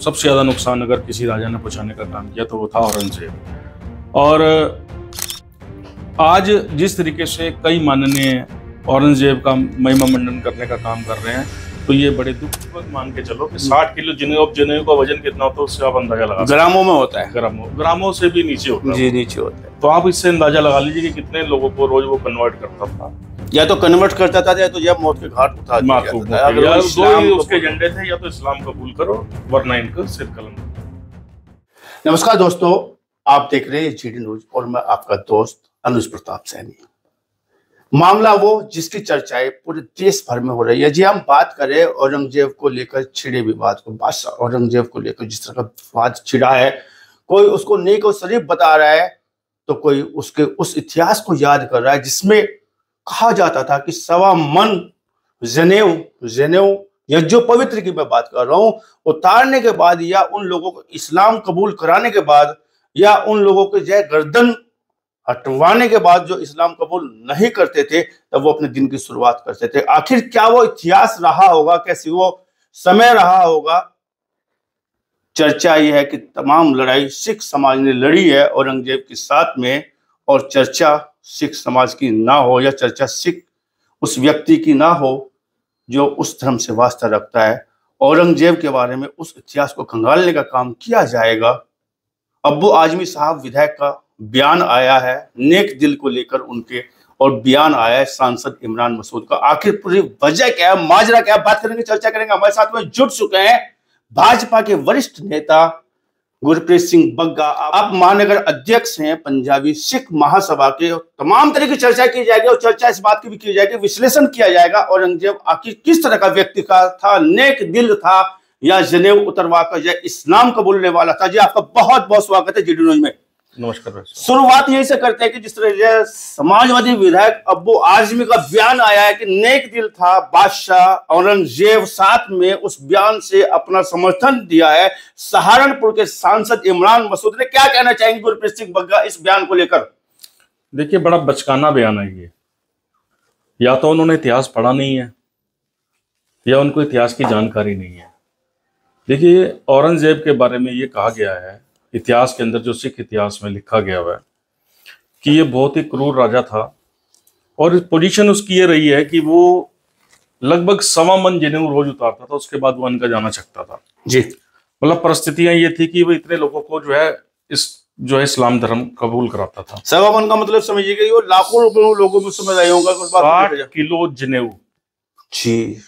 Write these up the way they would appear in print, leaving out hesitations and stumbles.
सबसे ज्यादा नुकसान अगर किसी राजा ने पहुंचाने का काम किया तो वो था औरंगजेब। और आज जिस तरीके से कई माननीय औरंगजेब का महिमा मंडन करने का काम कर रहे हैं, तो ये बड़े दुखपूर्वक मान के चलो कि 60 किलो जनेऊ का वजन कितना होता है उससे आप अंदाजा लगा, ग्रामों में होता है, ग्रामों से भी नीचे होता है। जी, नीचे होता है। तो आप इससे अंदाजा लगा लीजिए कि कितने लोगों को रोज वो कन्वर्ट करता था, या तो कन्वर्ट करता था या तो जब मौत के घाट उतार दिया जाता था। या दो ही उसके एजेंडे थे, या तो इस्लाम कबूल करो वरना इनका सिर कलम। नमस्कार दोस्तों, आप देख रहे हैं जीडी न्यूज और मैं आपका दोस्त अनुज प्रताप सैनी। मामला वो जिसकी चर्चाएं पूरे देश भर में हो रही है। जी, हम बात करें औरंगजेब को लेकर छिड़े विवाद को, बादशाह औरंगजेब को लेकर जिस तरह का विवाद छिड़ा है, कोई उसको नेक और शरीफ बता रहा है तो कोई उसके उस इतिहास को याद कर रहा है जिसमें कहा जाता था कि 1.25 मन जनेऊ या जो पवित्र की मैं बात कर रहा हूं उतारने के बाद, या उन लोगों को इस्लाम कबूल कराने के बाद, या उन लोगों के जय गर्दन हटवाने के बाद जो इस्लाम कबूल नहीं करते थे तब वो अपने दिन की शुरुआत करते थे। आखिर क्या वो इतिहास रहा होगा, कैसी वो समय रहा होगा? चर्चा यह है कि तमाम लड़ाई सिख समाज ने लड़ी है औरंगजेब के साथ में, और चर्चा सिख समाज की ना हो या चर्चा सिख उस व्यक्ति की ना हो जो उस धर्म से वास्ता रखता है। औरंगजेब के बारे में उस इतिहास को खंगालने का काम किया जाएगा। अब्बू आजमी साहब विधायक का बयान आया है नेक दिल को लेकर उनके, और बयान आया है सांसद इमरान मसूद का। आखिर पूरी वजह क्या है, माजरा क्या है, बात करेंगे, चर्चा करेंगे। हमारे साथ में जुट चुके हैं भाजपा के वरिष्ठ नेता गुरप्रीत सिंह बग्गा, आप महानगर अध्यक्ष हैं पंजाबी सिख महासभा के। तमाम तरह की चर्चा की जाएगी और चर्चा इस बात की भी की जाएगी, विश्लेषण किया जाएगा औरंगजेब आखिर किस तरह का व्यक्ति का था, नेक दिल था या जनेऊ उतरवा कर या इस्लाम कबूलने वाला था। जी, आपका बहुत बहुत स्वागत है जीडी न्यूज में। नमस्कार। शुरुआत यही से करते हैं कि जिस तरह समाजवादी विधायक अब्बू आजमी का बयान आया है कि नेक दिल था बादशाह औरंगजेब, साथ में उस बयान से अपना समर्थन दिया है सहारनपुर के सांसद इमरान मसूद ने। क्या कहना चाहेंगे गुरप्रीत सिंह बग्गा इस बयान को लेकर? देखिए, बड़ा बचकाना बयान है ये। या तो उन्होंने इतिहास पढ़ा नहीं है या उनको इतिहास की जानकारी नहीं है। देखिए, औरंगजेब के बारे में ये कहा गया है इतिहास के अंदर, जो सिख इतिहास में लिखा गया हुआ है कि ये बहुत ही क्रूर राजा था, और पोजीशन उसकी ये रही है कि वो लगभग 1.25 मन जनेऊ रोज उतारता था, उसके बाद वो अन्न का जाना सकता था। जी, मतलब परिस्थितियां ये थी कि वो इतने लोगों को जो है इस्लाम धर्म कबूल कराता था। 1.25 मन का मतलब समझिएगा ये लाखों लोगों में समझ आया होगा। 60 किलो जनेऊ। जी,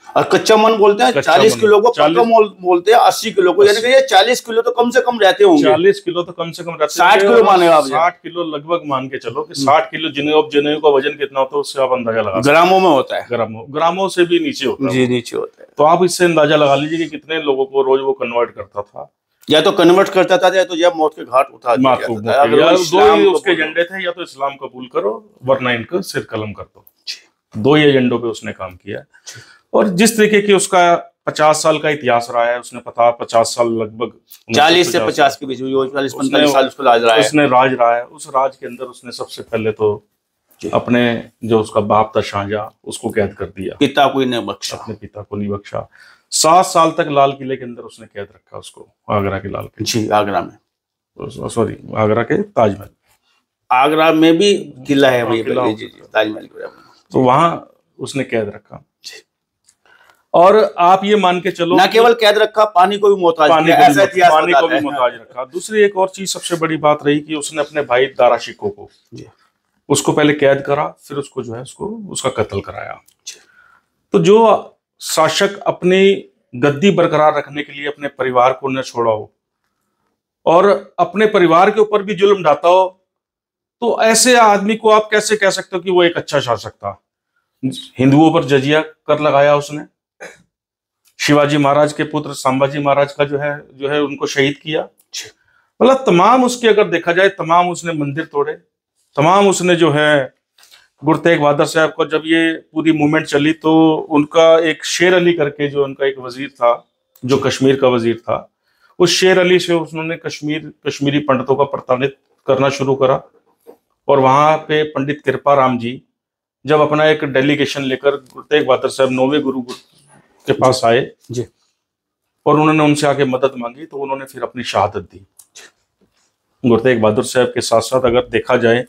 और कच्चा मन बोलते हैं 40 किलो को, पक्का बोलते हैं 80 किलो को, यानी कि ये 40 किलो तो कम से कम रहते होंगे। 40 किलो तो कम से कम रहते हैं। 60 किलो माने आप, 60 किलो लगभग मान के चलो कि 60 किलो जनेऊ का वजन कितना होता है उससे आप अंदाजा लगा। ग्रामों में होता है, ग्रामों से भी नीचे होता है। जी, नीचे होता है। तो आप इससे अंदाजा लगा लीजिए कि कितने लोगों को रोज वो कन्वर्ट करता था, या तो कन्वर्ट करता था या तो जब मौत के घाट उतार दिया जाता था। दो ही उसके एजेंडे थे, या तो इस्लाम कबूल करो वरना इनका सिर कलम कर दो। दो ही एजेंडों पे उसने काम किया। और जिस तरीके की उसका 50 साल का इतिहास रहा है, उसने 50 साल लगभग 40 से 50 के बीच में 40-45 साल उसको राज रहा है। उसने राज रहा है। उस राज के अंदर उसने सबसे पहले तो अपने जो उसका बाप था शाहजहां, उसको कैद कर दिया। पिता को नहीं बख्शा, अपने पिता को नहीं बख्शा। 7 साल तक लाल किले के अंदर उसने कैद रखा उसको, आगरा के लाल किले। जी, आगरा में, सॉरी आगरा के ताजमहल। आगरा में भी किला है वही, ताजमहल। तो वहां उसने कैद रखा। और आप ये मान के चलो, ना केवल कैद रखा, पानी को भी मोहताज रखा। दूसरी एक और चीज सबसे बड़ी बात रही कि उसने अपने भाई दारा शिकोह को, उसको पहले कैद करा, फिर उसको जो है उसका कत्ल कराया। तो जो शासक अपनी गद्दी बरकरार रखने के लिए अपने परिवार को न छोड़ा हो और अपने परिवार के ऊपर भी जुल्म ढाता हो, तो ऐसे आदमी को आप कैसे कह सकते हो कि वो एक अच्छा शासक था? हिंदुओं पर जजिया कर लगाया उसने, शिवाजी महाराज के पुत्र संभाजी महाराज का जो है उनको शहीद किया। मतलब तमाम उसके अगर देखा जाए, तमाम उसने मंदिर तोड़े, तमाम उसने जो है गुरु तेग बहादुर साहब को, जब ये पूरी मूवमेंट चली तो उनका एक शेर अली करके जो उनका एक वजीर था, जो कश्मीर का वजीर था, उस शेर अली से उन्होंने कश्मीरी पंडितों का प्रताड़ित करना शुरू करा। और वहां पे पंडित कृपा राम जी जब अपना एक डेलीगेशन लेकर गुरु तेग बहादुर साहब 9वें गुरु के पास आए जी, और उन्होंने उनसे आके मदद मांगी, तो उन्होंने फिर अपनी शहादत दी। गुरु तेग बहादुर साहब के साथ साथ अगर देखा जाए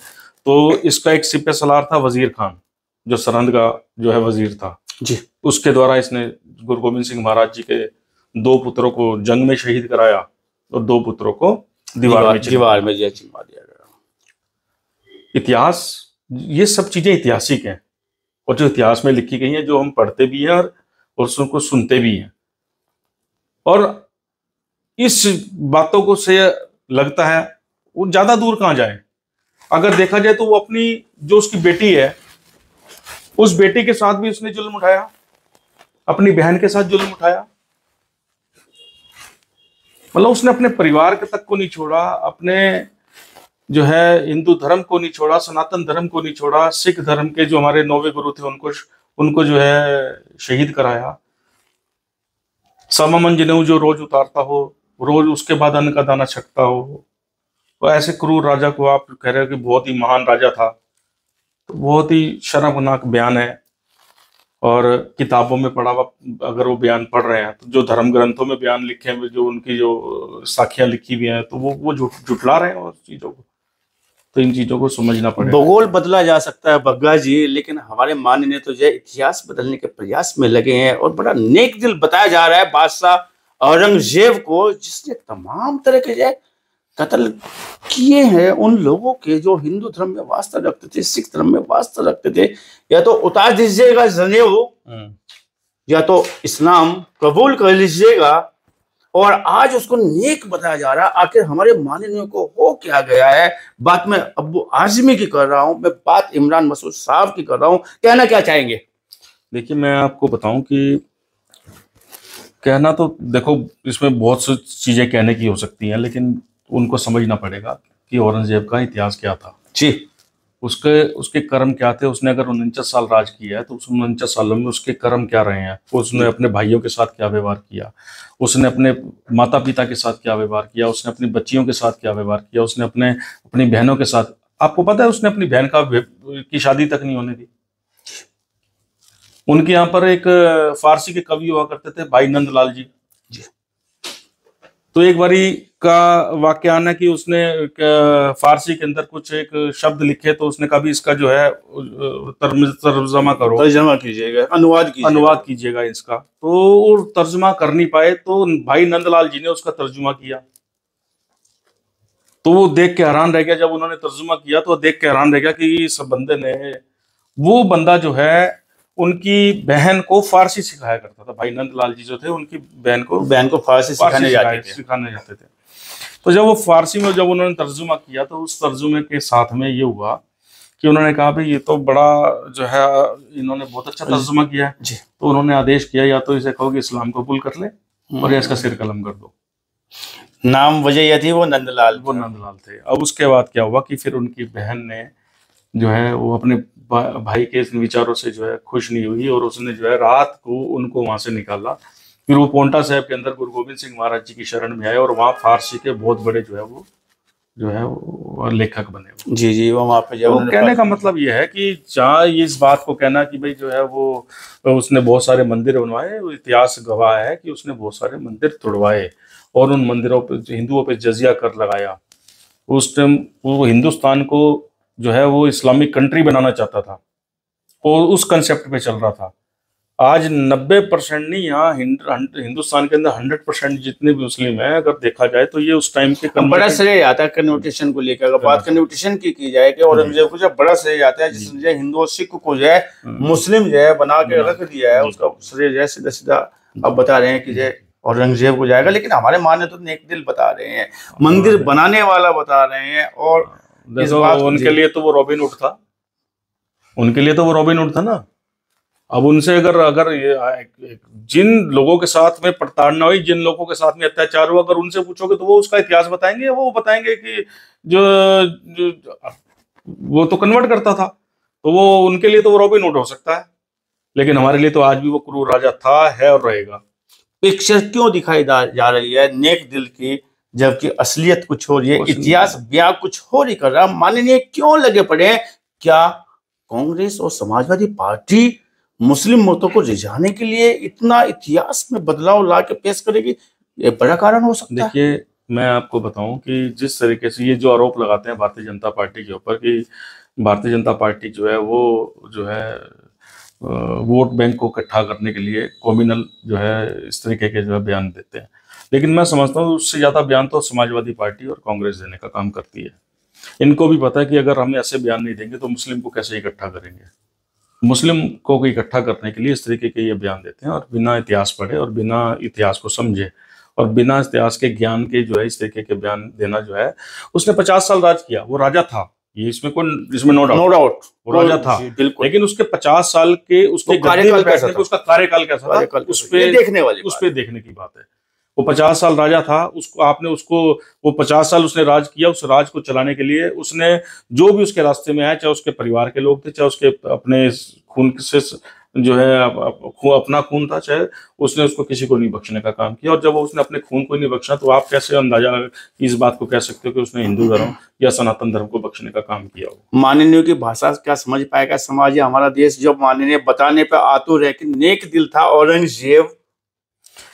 तो इसका एक सिपह सलार था वजीर खान, जो सरहंद का जो है वजीर था जी। उसके द्वारा इसने गुरु गोविंद सिंह महाराज जी के 2 पुत्रों को जंग में शहीद कराया और 2 पुत्रों को दीवार में चिनवा दिया गया। इतिहास, ये सब चीजें ऐतिहासिक हैं और जो इतिहास में लिखी गई हैं, जो हम पढ़ते भी हैं और उसको सुनते भी हैं। और इस बातों को से लगता है वो ज्यादा दूर कहां जाए। अगर देखा जाए तो वो अपनी जो उसकी बेटी है, उस बेटी के साथ भी उसने जुल्म उठाया, अपनी बहन के साथ जुल्म उठाया। मतलब उसने अपने परिवार के तक को नहीं छोड़ा, अपने जो है हिंदू धर्म को नहीं छोड़ा, सनातन धर्म को नहीं छोड़ा, सिख धर्म के जो हमारे 9वें गुरु थे उनको जो है शहीद कराया। सममन जनेऊ जो रोज उतारता हो, रोज उसके बाद अन्न का दाना छकता हो, तो ऐसे क्रूर राजा को आप कह रहे हो कि बहुत ही महान राजा था, तो बहुत ही शर्मनाक बयान है। और किताबों में पढ़ा हुआ अगर वो बयान पढ़ रहे हैं, तो जो धर्म ग्रंथों में बयान लिखे हैं, जो उनकी जो साखियां लिखी हुई हैं, तो वो जुटला रहे हैं उस चीजों को। तो इन चीजों को समझना पड़ेगा। भूगोल बदला जा सकता है बग्गा जी, लेकिन हमारे माननीय तो जो है इतिहास बदलने के प्रयास में लगे हैं। और बड़ा नेक दिल बताया जा रहा है बादशाह औरंगजेब को, जिसने तमाम तरह के जो है कत्ल किए हैं उन लोगों के जो हिंदू धर्म में वास्ता रखते थे, सिख धर्म में वास्ता रखते थे। या तो उतार दीजिएगा जनेऊ, या तो इस्लाम कबूल कर लीजिएगा। और आज उसको नेक बताया जा रहा है। आखिर हमारे माननीय को हो क्या गया है? बात मैं अब्बू आजमी की कर रहा हूं, मैं बात इमरान मसूद साहब की कर रहा हूं। कहना क्या चाहेंगे? देखिए, मैं आपको बताऊं कि कहना तो देखो, इसमें बहुत सी चीजें कहने की हो सकती हैं, लेकिन उनको समझना पड़ेगा कि औरंगजेब का इतिहास क्या था जी, उसके कर्म क्या थे। उसने अगर 49 साल राज किया है, तो उस 49 सालों में उसके कर्म क्या रहे हैं। उसने अपने भाइयों के साथ क्या व्यवहार किया, उसने अपने माता पिता के साथ क्या व्यवहार किया, उसने अपनी बच्चियों के साथ क्या व्यवहार किया, उसने अपनी बहनों के साथ। आपको पता है उसने अपनी बहन की शादी तक नहीं होने दी। उनके यहाँ पर एक फारसी के कवि हुआ करते थे, भाई नंदलाल जी। तो एक बारी का वाक्य आना कि उसने फारसी के अंदर कुछ एक शब्द लिखे, तो उसने कहा भी इसका जो है तर्जमा करो, तर्जमा कीजिएगा, अनुवाद कीजिएगा इसका। तो तर्जमा कर नहीं पाए, तो भाई नंदलाल जी ने उसका तर्जुमा किया। तो वो देख के हैरान रह गया। जब उन्होंने तर्जुमा किया तो देख के हैरान रह गया कि इस बंदे ने, वो बंदा जो है उनकी बहन को फारसी सिखाया करता था। भाई नंदलाल जी जो थे, उनकी बहन को फारसी सिखाने जाते थे। तो जब वो फारसी में जब उन्होंने तर्जुमा किया, तो उस तर्जुमे के साथ में ये हुआ कि उन्होंने कहा भाई ये तो बड़ा जो है इन्होंने बहुत अच्छा तर्जुमा किया है। तो उन्होंने आदेश किया, या तो इसे कहो कि इस्लाम कबूल कर ले और या इसका सिर कलम कर दो। नाम वजह यह थी वो नंदलाल थे। अब उसके बाद क्या हुआ कि फिर उनकी बहन ने जो है वो अपने भाई के विचारों से जो है खुश नहीं हुई, और उसने जो है रात को उनको वहां से निकाला। फिर वो पोंटा साहब के अंदर गुरु गोविंद सिंह महाराज जी की शरण में आए, और वहाँ फारसी के बहुत बड़े जो है वो लेखक बने। जी, वो वहाँ पे कहने का मतलब ये है कि चाहे इस बात को कहना कि भाई जो है वो उसने बहुत सारे मंदिर बनवाए, इतिहास गवाह है कि उसने बहुत सारे मंदिर तोड़वाए और उन मंदिरों पे हिंदुओं पे जजिया कर लगाया। उस टाइम वो हिंदुस्तान को जो है वो इस्लामिक कंट्री बनाना चाहता था, और उस कंसेप्ट पे चल रहा था। आज 90% नहीं, यहाँ हिंदुस्तान के अंदर 100% जितने भी मुस्लिम हैं, अगर देखा जाए तो ये उस टाइम के बड़ा श्रेय आता है कन्वर्टेशन को लेकर। अगर बात कन्वर्टेशन की जाए कि औरंगजेब को जब बड़ा श्रेय आता है, जिसने हिंदू और सिख को जो है मुस्लिम जो है बना के रख दिया है, उसका श्रेय जो है सीधा सीधा अब बता रहे हैं कि जो औरंगजेब को जाएगा। लेकिन हमारे मान्य तो नेक दिल बता रहे हैं, मंदिर बनाने वाला बता रहे हैं। और उनके लिए तो वो रॉबिन हुड था, उनके लिए तो वो रॉबिन हुड था ना। अब उनसे अगर ये जिन लोगों के साथ में प्रताड़ना हुई, जिन लोगों के साथ में अत्याचार हुआ, अगर उनसे पूछोगे तो वो उसका इतिहास बताएंगे। वो बताएंगे कि जो वो तो कन्वर्ट करता था, तो वो उनके लिए तो वो रॉबिन हुड हो सकता है, लेकिन हमारे लिए तो आज भी वो क्रूर राजा था, है और रहेगा। पिक्चर क्यों दिखाई जा रही है नेक दिल की, जबकि असलियत कुछ हो रही है, इतिहास बयां कुछ हो नहीं कर रहा? माननीय क्यों लगे पड़े हैं? क्या कांग्रेस और समाजवादी पार्टी मुस्लिम मतों को रिझाने के लिए इतना इतिहास में बदलाव ला के पेश करेगी, ये बड़ा कारण हो सकता है। देखिए, मैं आपको बताऊं कि जिस तरीके से ये जो आरोप लगाते हैं भारतीय जनता पार्टी के ऊपर कि भारतीय जनता पार्टी जो है वो जो है वोट बैंक को इकट्ठा करने के लिए कॉम्युनल जो है इस तरीके के जो है बयान देते हैं, लेकिन मैं समझता हूँ उससे ज़्यादा बयान तो समाजवादी पार्टी और कांग्रेस देने का काम करती है। इनको भी पता है कि अगर हम ऐसे बयान नहीं देंगे तो मुस्लिम को कैसे इकट्ठा करेंगे। मुस्लिम को इकट्ठा करने के लिए इस तरीके के ये बयान देते हैं और बिना इतिहास पढ़े और बिना इतिहास को समझे और बिना इतिहास के ज्ञान के जो है इस तरीके के बयान देना जो है। उसने 50 साल राज किया, वो राजा था, ये इसमें नो डाउट वो राजा था, लेकिन उसके 50 साल के उसके गद्दे पे बैठने पे उसका कार्यकाल कैसा था, उस पे देखने की बात है। वो 50 साल राजा था, वो 50 साल उसने राज किया। उस राज को चलाने के लिए उसने जो भी उसके रास्ते में आया, चाहे उसके परिवार के लोग थे, चाहे उसके अपने खून से जो है अपना खून था, चाहे उसने उसको किसी को नहीं बख्शने का काम किया। और जब उसने अपने खून को नहीं बख्शा तो आप कैसे अंदाजा इस बात को कह सकते हो कि उसने हिंदू धर्म या सनातन धर्म को बख्शने का काम किया हो। माननीय की भाषा क्या समझ पाएगा समाज या हमारा देश, जब माननीय बताने पर आतुर है कि नेक दिल था औरंगजेब,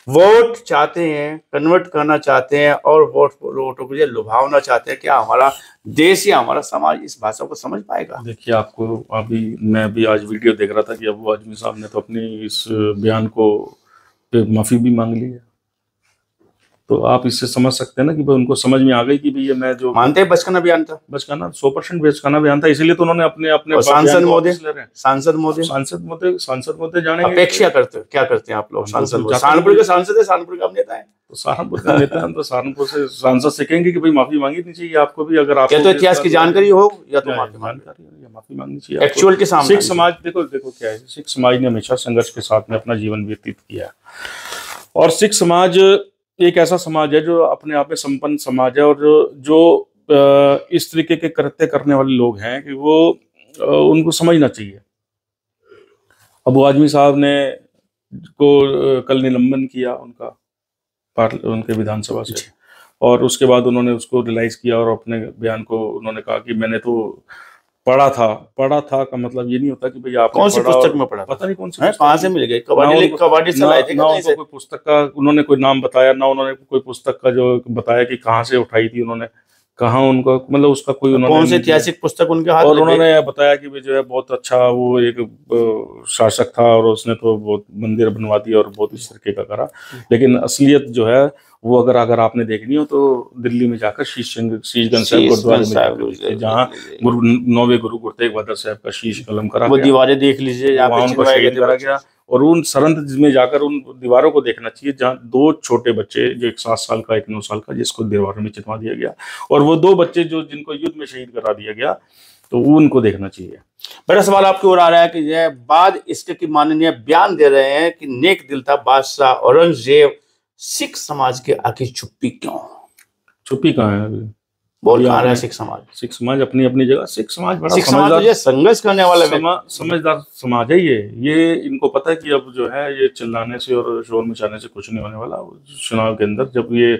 वोट चाहते हैं, कन्वर्ट करना चाहते हैं और वोटों के लिए लुभावना चाहते हैं। क्या हमारा देश या हमारा समाज इस भाषा को समझ पाएगा? देखिए, मैं भी आज वीडियो देख रहा था कि अबू आजमी साहब ने तो अपनी इस बयान को पे माफी भी मांग ली है, तो आप इससे समझ सकते हैं ना कि भाई उनको समझ में आ गई कि भाई ये मैं जो मानते हैं बचकाना बयान था, 100% बचकाना बयान था, इसीलिए तो उन्होंने अपने सांसद मोदी जाने अपेक्षा करते क्या करते हैं आप लोग? सहारनपुर के सांसद है, सहारनपुर का नेता है, तो सहारनपुर का नेता है, तो सहारनपुर से सांसद से कहेंगे कि भाई माफी मांगी नहीं चाहिए आपको भी, अगर आपको तो इतिहास की जानकारी हो या तो माफी मांगनी चाहिए एक्चुअल के सामने। सिख समाज देखो क्या है, सिख समाज ने हमेशा संघर्ष के साथ में अपना जीवन व्यतीत किया और सिख समाज एक ऐसा समाज है जो अपने आप में संपन्न समाज है और जो इस तरीके के कृत्य करने वाले लोग हैं कि वो उनको समझना चाहिए। अबू आजमी साहब ने को कल निलंबन किया उनके विधानसभा से, और उसके बाद उन्होंने उसको रियलाइज किया और अपने बयान को उन्होंने कहा कि मैंने तो पढ़ा था का मतलब ये नहीं होता कि भाई आप कौन सी पुस्तक में पढ़ा, पता नहीं कौन सी कहाँ से मिल गई, कबाड़ी से लाए थे ना उनको कोई पुस्तक का उन्होंने कोई नाम बताया, ना उन्होंने कोई पुस्तक का जो बताया कि कहाँ से उठाई थी उन्होंने, कहाँ उनको मतलब उसका कोई उन्होंने कौन सी ऐतिहासिक पुस्तक उनके हाथ, और उन्होंने बताया कि जो है बहुत अच्छा वो एक शासक था और उसने तो बहुत मंदिर बनवा दिया और बहुत इस तरीके का करा, लेकिन असलियत जो है वो अगर आपने देखनी हो तो दिल्ली में जाकर शीशगंज साहिब गुरुद्वारे में जहाँ 9वें गुरु गुरु तेग बहादुर साहब का शीश कलम करा वो दीवारें देख लीजिए, वहाँ उनको शहीद करा गया। और उन सरहद में जाकर उन दीवारों को देखना चाहिए जहाँ 2 छोटे बच्चे, जो एक 7 साल का एक 9 साल का, जिसको दीवारों में चितवा दिया गया, और वो 2 बच्चे जिनको युद्ध में शहीद करा दिया गया, तो उनको देखना चाहिए। बड़ा सवाल आपकी ओर आ रहा है कि यह बाद इसके की माननीय बयान दे रहे हैं कि नेक दिल था बादशाह औरंगजेब, सिख समाज के आखिर चुप्पी क्यों? चुप्पी कहाँ है अभी? बोल कहाँ रहा है सिख समाज अपनी अपनी जगह। सिख समाज बड़ा समझदार, संघर्ष करने वाला समझदार समाज है ये इनको पता है कि अब जो है ये चिल्लाने से और शोर मचाने से कुछ नहीं होने वाला। चुनाव के अंदर जब ये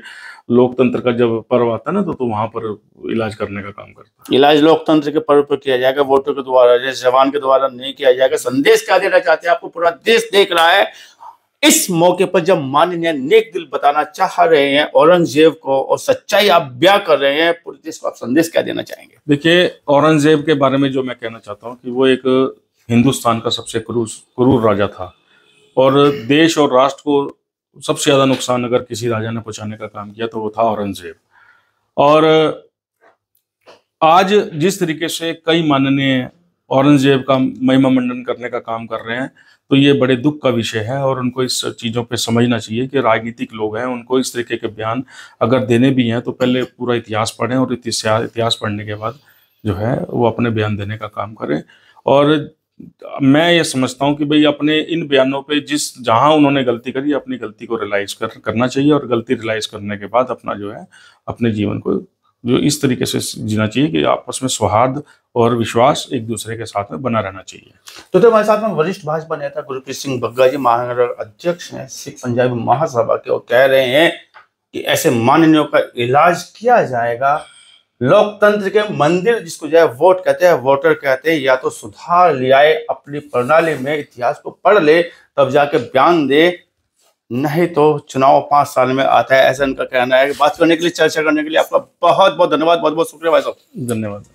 लोकतंत्र का जब पर्व आता है ना तो वहां पर इलाज करने का काम करता है। इलाज लोकतंत्र के पर्व पर किया जाएगा, वोटों के द्वारा, जवान के द्वारा नहीं किया जाएगा। संदेश क्या देना चाहते हैं? आपको पूरा देश देख रहा है। इस मौके पर जब माननीय नेक दिल बताना चाह रहे हैं औरंगजेब को और सच्चाई आप बयां कर रहे हैं, पूरे देश को आप संदेश क्या देना चाहेंगे? देखिए, औरंगजेब के बारे में जो मैं कहना चाहता हूँ कि वो एक हिंदुस्तान का सबसे क्रूर राजा था और देश और राष्ट्र को सबसे ज्यादा नुकसान अगर किसी राजा ने पहुंचाने का काम किया तो वो था औरंगजेब। और आज जिस तरीके से कई माननीय औरंगजेब का महिमा मंडन करने का काम कर रहे हैं तो ये बड़े दुख का विषय है और उनको इस चीज़ों पे समझना चाहिए कि राजनीतिक लोग हैं, उनको इस तरीके के बयान अगर देने भी हैं तो पहले पूरा इतिहास पढ़ें और इतिहास पढ़ने के बाद जो है वो अपने बयान देने का काम करें। और मैं ये समझता हूँ कि भाई अपने इन बयानों पे जहाँ उन्होंने गलती करी अपनी गलती को रियलाइज करना चाहिए और गलती रियलाइज करने के बाद अपना जो है अपने जीवन को जो इस तरीके से जीना चाहिए कि आपस में सौहार्द और विश्वास एक दूसरे के साथ में बना रहना चाहिए। तो हमारे साथ में वरिष्ठ भाजपा नेता गुरप्रीत सिंह बग्गा जी, महानगर अध्यक्ष हैं सिख पंजाबी महासभा के, और कह रहे हैं कि ऐसे माननीयों का इलाज किया जाएगा लोकतंत्र के मंदिर जिसको जो है वोट कहते हैं, वोटर कहते हैं, या तो सुधार ले आए अपनी प्रणाली में, इतिहास को पढ़ ले तब जाके बयान दे, नहीं तो चुनाव 5 साल में आता है, ऐसा उनका कहना है। बात करने के लिए, चर्चा करने के लिए आपका बहुत बहुत धन्यवाद, बहुत बहुत शुक्रिया भाई साहब। धन्यवाद।